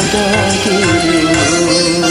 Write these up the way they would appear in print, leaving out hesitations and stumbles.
cinta dirimu.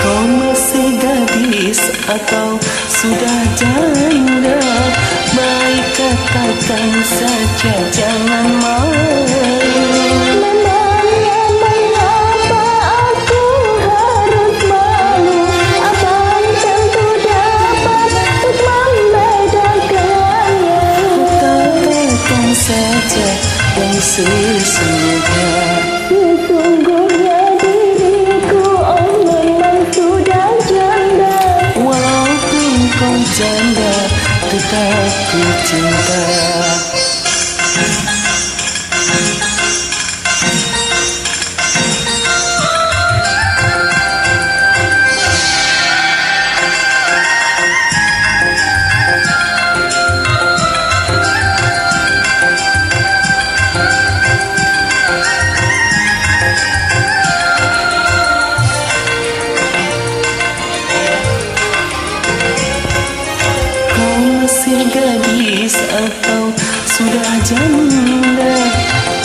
Kau masih gadis atau sudah janda? Baik katakan saja, jangan malu. Memangnya mengapa aku harus malu? Abang tentu dapat untuk membedakannya. Katakan saja yang sesungguhnya. Sesungguhnya diriku memang sudah janda. Walaupun kau janda, tetap ku cinta. Masih gadis atau sudah janda?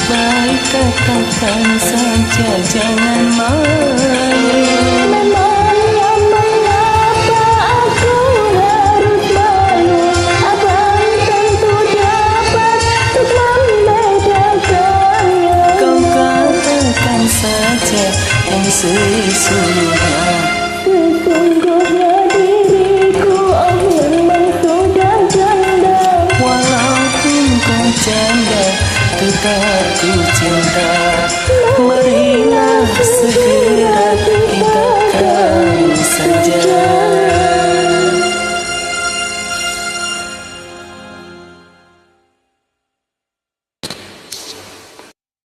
Baik katakan saja, jangan malu. Memangnya mengapa aku harus malu? Abang tentu dapat untuk membedakannya. Kau katakan saja yang sesungguhnya. Sesungguhnya diriku memang sudah janda. Walaupun kau janda, tetap